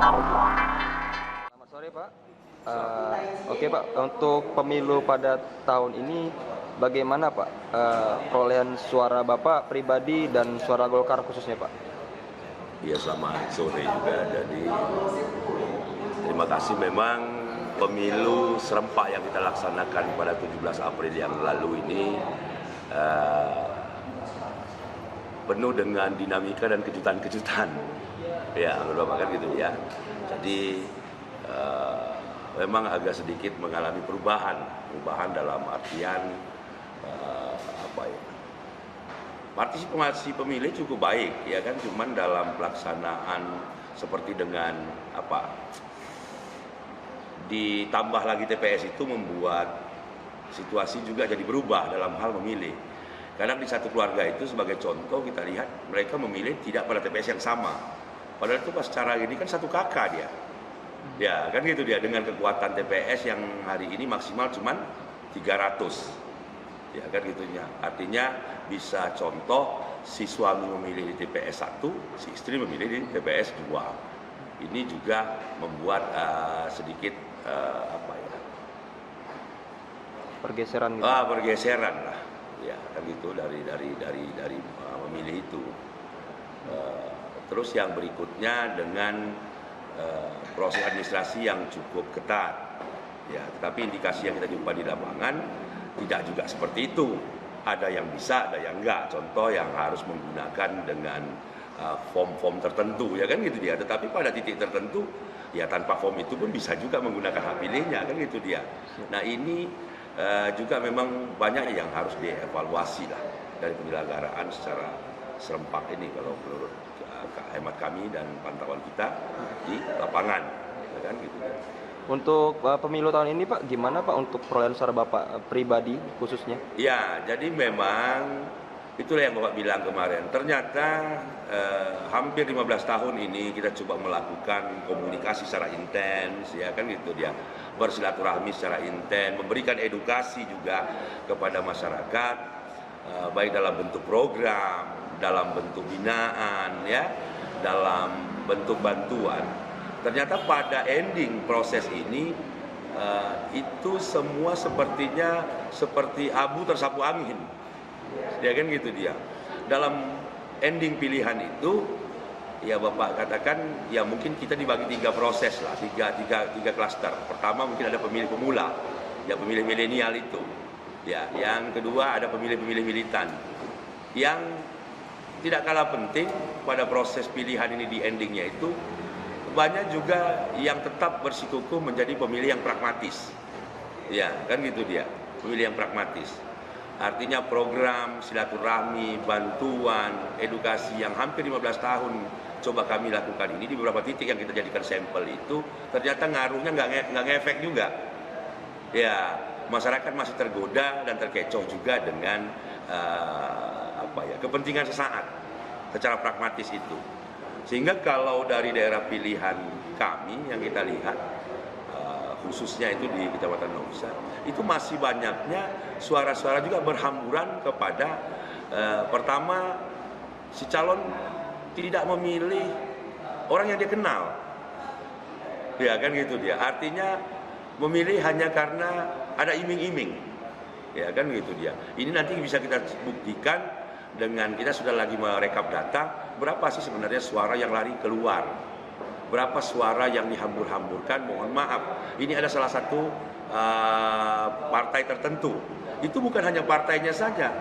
Selamat sore Pak. Oke Pak, untuk pemilu pada tahun ini bagaimana Pak perolehan suara Bapak pribadi dan suara Golkar khususnya Pak? Ya, selamat sore juga. Jadi terima kasih. Memang pemilu serempak yang kita laksanakan pada 17 April yang lalu ini penuh dengan dinamika dan kejutan-kejutan. Ya, menurut Bapak kan gitu ya. Jadi memang agak sedikit mengalami perubahan dalam artian partisipasi pemilih cukup baik ya kan, cuman dalam pelaksanaan seperti dengan ditambah lagi TPS itu membuat situasi juga jadi berubah dalam hal memilih. Kadang di satu keluarga itu sebagai contoh kita lihat mereka memilih tidak pada TPS yang sama. Padahal itu pas secara ini kan satu kakak dia. Ya kan gitu dia, dengan kekuatan TPS yang hari ini maksimal cuman 300. Ya kan gitunya. Artinya bisa contoh si suami memilih di TPS 1, si istri memilih di TPS 2. Ini juga membuat sedikit Pergeseran gitu. Pergeseran lah. Ya kan gitu dari memilih itu. Terus yang berikutnya dengan proses administrasi yang cukup ketat. Ya, tetapi indikasi yang kita jumpa di lapangan tidak juga seperti itu. Ada yang bisa, ada yang enggak. Contoh yang harus menggunakan dengan form-form tertentu, ya kan gitu dia. Tetapi pada titik tertentu, ya tanpa form itu pun bisa juga menggunakan hak pilihnya, kan gitu dia. Nah ini juga memang banyak yang harus dievaluasi lah dari penyelenggaraan secara serempak ini kalau menurut hemat kami dan pantauan kita di lapangan, ya kan gitu. Untuk pemilu tahun ini Pak, gimana Pak untuk perolehan suara Bapak pribadi khususnya? Ya, jadi memang itulah yang Bapak bilang kemarin. Ternyata hampir 15 tahun ini kita coba melakukan komunikasi secara intens, ya kan gitu dia. Bersilaturahmi secara intens, memberikan edukasi juga kepada masyarakat, baik dalam bentuk program, dalam bentuk binaan, ya, dalam bentuk bantuan. Ternyata pada ending proses ini itu semua sepertinya seperti abu tersapu angin, ya kan gitu dia. Dalam ending pilihan itu, ya Bapak katakan, ya mungkin kita dibagi 3 proses lah, tiga klaster. Pertama mungkin ada pemilih pemula, ya pemilih milenial itu. Ya, yang kedua ada pemilih-pemilih militan. Yang tidak kalah penting pada proses pilihan ini di endingnya itu banyak juga yang tetap bersikukuh menjadi pemilih yang pragmatis. Ya, kan gitu dia, pemilih yang pragmatis. Artinya program silaturahmi, bantuan, edukasi yang hampir 15 tahun coba kami lakukan ini di beberapa titik yang kita jadikan sampel itu ternyata ngaruhnya nggak ngefek juga. Ya, masyarakat masih tergoda dan terkecoh juga dengan kepentingan sesaat secara pragmatis itu. Sehingga kalau dari daerah pilihan kami yang kita lihat, khususnya itu di Kecamatan Nausa, itu masih banyaknya suara-suara juga berhamburan kepada pertama, si calon tidak memilih orang yang dia kenal. Ya kan gitu dia. Artinya memilih hanya karena ada iming-iming. Ya kan gitu dia. Ini nanti bisa kita buktikan dengan kita sudah lagi merekap data, berapa sih sebenarnya suara yang lari keluar, berapa suara yang dihambur-hamburkan. Mohon maaf, ini ada salah satu partai tertentu. Itu bukan hanya partainya saja,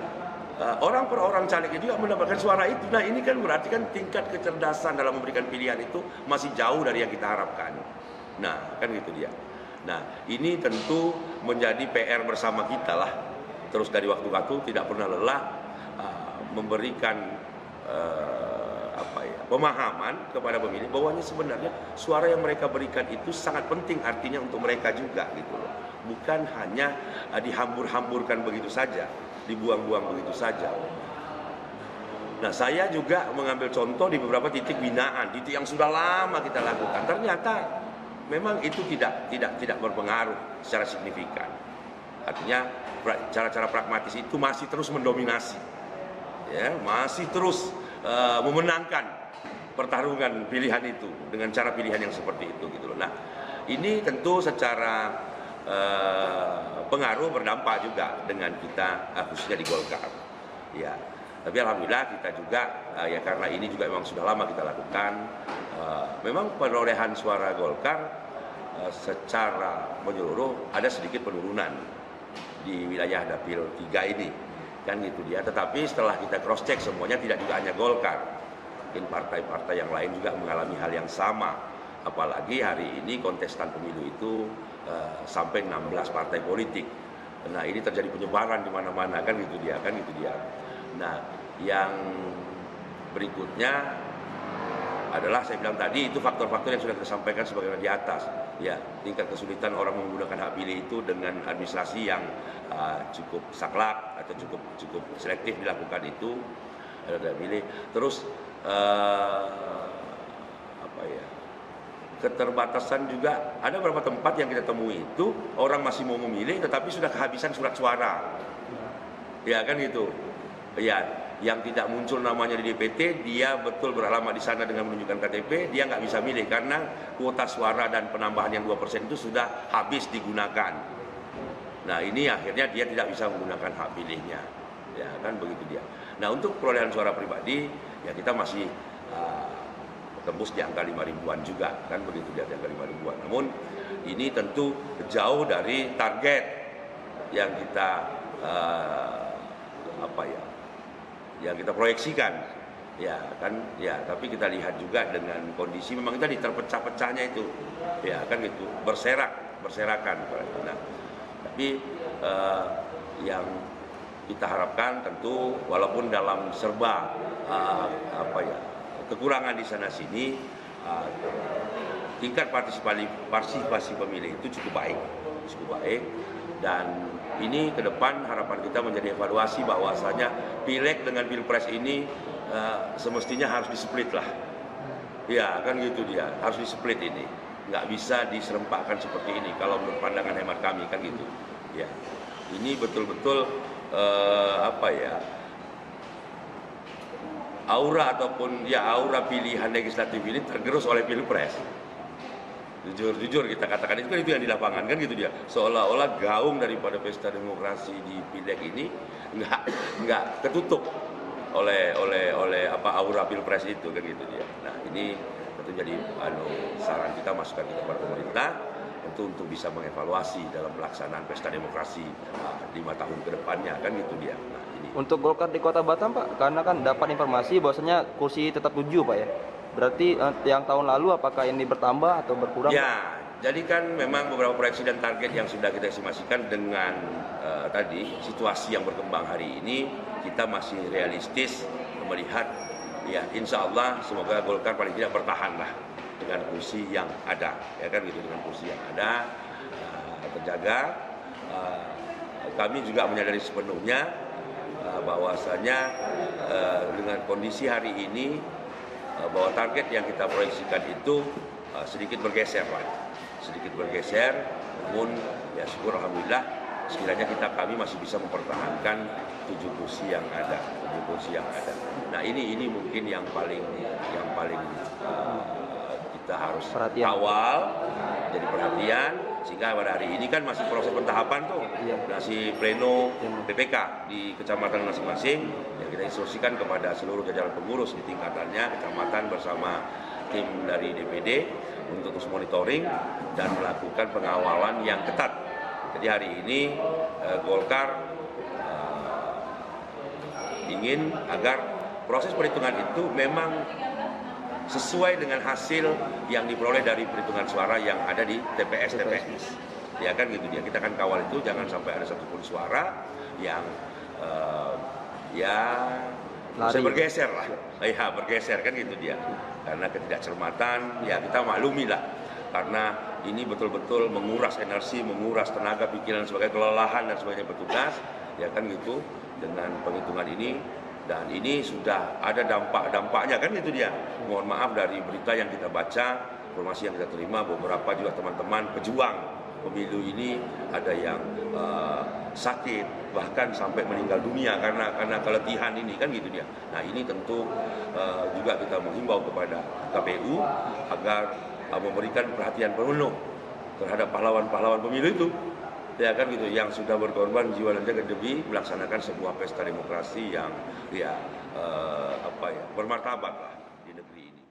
orang per orang calegnya juga mendapatkan suara itu. Nah ini kan berarti kan tingkat kecerdasan dalam memberikan pilihan itu masih jauh dari yang kita harapkan. Nah kan gitu dia. Nah ini tentu menjadi PR bersama kita lah, terus dari waktu ke waktu tidak pernah lelah memberikan pemahaman kepada pemilih bahwa sebenarnya suara yang mereka berikan itu sangat penting, artinya untuk mereka juga gitu loh. Bukan hanya dihambur-hamburkan begitu saja, dibuang-buang begitu saja. Nah, saya juga mengambil contoh di beberapa titik binaan, titik yang sudah lama kita lakukan. Ternyata memang itu tidak berpengaruh secara signifikan. Artinya cara-cara pragmatis itu masih terus mendominasi. Ya, masih terus memenangkan pertarungan pilihan itu dengan cara pilihan yang seperti itu gitu loh. Nah, ini tentu secara pengaruh berdampak juga dengan kita khususnya di Golkar. Ya, tapi alhamdulillah kita juga ya karena ini juga memang sudah lama kita lakukan. Memang perolehan suara Golkar secara menyeluruh ada sedikit penurunan di wilayah dapil 3 ini, kan gitu dia. Tetapi setelah kita cross check semuanya tidak juga hanya Golkar, mungkin partai-partai yang lain juga mengalami hal yang sama. Apalagi hari ini kontestan pemilu itu sampai 16 partai politik. Nah, ini terjadi penyebaran di mana-mana, kan gitu dia, kan gitu dia. Nah, yang berikutnya adalah saya bilang tadi itu faktor-faktor yang sudah kita sampaikan sebagaimana di atas. Ya, tingkat kesulitan orang menggunakan hak pilih itu dengan administrasi yang cukup saklek atau cukup selektif dilakukan itu ada pilih. Terus apa ya? Keterbatasan juga ada beberapa tempat yang kita temui itu orang masih mau memilih tetapi sudah kehabisan surat suara. Ya kan gitu. Ya, yang tidak muncul namanya di DPT, dia betul beralamat di sana dengan menunjukkan KTP, dia nggak bisa milih karena kuota suara dan penambahan yang 2% itu sudah habis digunakan. Nah, ini akhirnya dia tidak bisa menggunakan hak pilihnya. Ya kan begitu dia. Nah, untuk perolehan suara pribadi ya kita masih tembus di angka 5 ribuan juga, kan begitu di angka 5 ribuan. Namun ini tentu jauh dari target yang kita yang kita proyeksikan, ya kan, ya. Tapi kita lihat juga dengan kondisi memang tadi terpecah-pecahnya itu, ya kan gitu, berserakan. Nah, tapi yang kita harapkan tentu walaupun dalam serba kekurangan di sana sini, tingkat partisipasi pemilih itu cukup baik, dan ini ke depan harapan kita menjadi evaluasi bahwasanya pileg dengan pilpres ini semestinya harus displit lah, ya kan gitu dia, harus displit ini, nggak bisa diserempakkan seperti ini kalau menurut pandangan hemat kami, kan gitu, ya. Ini betul-betul aura pilihan legislatif ini tergerus oleh pilpres. Jujur kita katakan itu yang di lapangan, kan gitu dia. Seolah-olah gaung daripada pesta demokrasi di pileg ini nggak ketutup oleh aura pilpres itu, kan gitu dia. Nah, ini tentu jadi saran kita, masukan kita kepada pemerintah untuk bisa mengevaluasi dalam pelaksanaan pesta demokrasi 5 tahun ke depannya, kan gitu dia. Nah, ini. Untuk Golkar di Kota Batam, Pak, karena kan dapat informasi bahwasanya kursi tetap 7, Pak ya. Berarti yang tahun lalu apakah ini bertambah atau berkurang? Ya, jadi kan memang beberapa proyeksi dan target yang sudah kita estimasikan dengan tadi situasi yang berkembang hari ini, kita masih realistis melihat, ya insya Allah semoga Golkar paling tidak bertahan lah dengan kursi yang ada, ya kan gitu, dengan kursi yang ada terjaga. Kami juga menyadari sepenuhnya bahwasanya dengan kondisi hari ini bahwa target yang kita proyeksikan itu sedikit bergeser, namun ya syukur alhamdulillah sekiranya kami masih bisa mempertahankan 7 kursi yang ada. Nah, ini mungkin yang paling kita harus kawal, jadi perhatian, sehingga pada hari ini kan masih proses pentahapan tuh, masih pleno PPK di kecamatan masing-masing. Ya, kita instruksikan kepada seluruh jajaran pengurus di tingkatannya, kecamatan bersama tim dari DPD untuk terus monitoring dan melakukan pengawalan yang ketat. Jadi hari ini Golkar ingin agar proses perhitungan itu memang sesuai dengan hasil yang diperoleh dari perhitungan suara yang ada di TPS. Ya kan gitu dia. Kita akan kawal itu jangan sampai ada satupun suara yang bisa bergeser lah. Ya, bergeser, kan gitu dia. Karena ketidakcermatan, ya kita maklumi lah. Karena ini betul-betul menguras energi, menguras tenaga pikiran sebagai kelelahan dan sebagainya bertugas, ya kan gitu, dengan penghitungan ini. Dan ini sudah ada dampak-dampaknya, kan itu dia. Mohon maaf dari berita yang kita baca, informasi yang kita terima, beberapa juga teman-teman pejuang pemilu ini ada yang sakit, bahkan sampai meninggal dunia karena keletihan ini, kan gitu dia. Nah, ini tentu juga kita menghimbau kepada KPU agar memberikan perhatian penuh terhadap pahlawan-pahlawan pemilu itu, ya kan gitu, yang sudah berkorban jiwa dan raga demi melaksanakan sebuah pesta demokrasi yang bermartabat lah di negeri ini.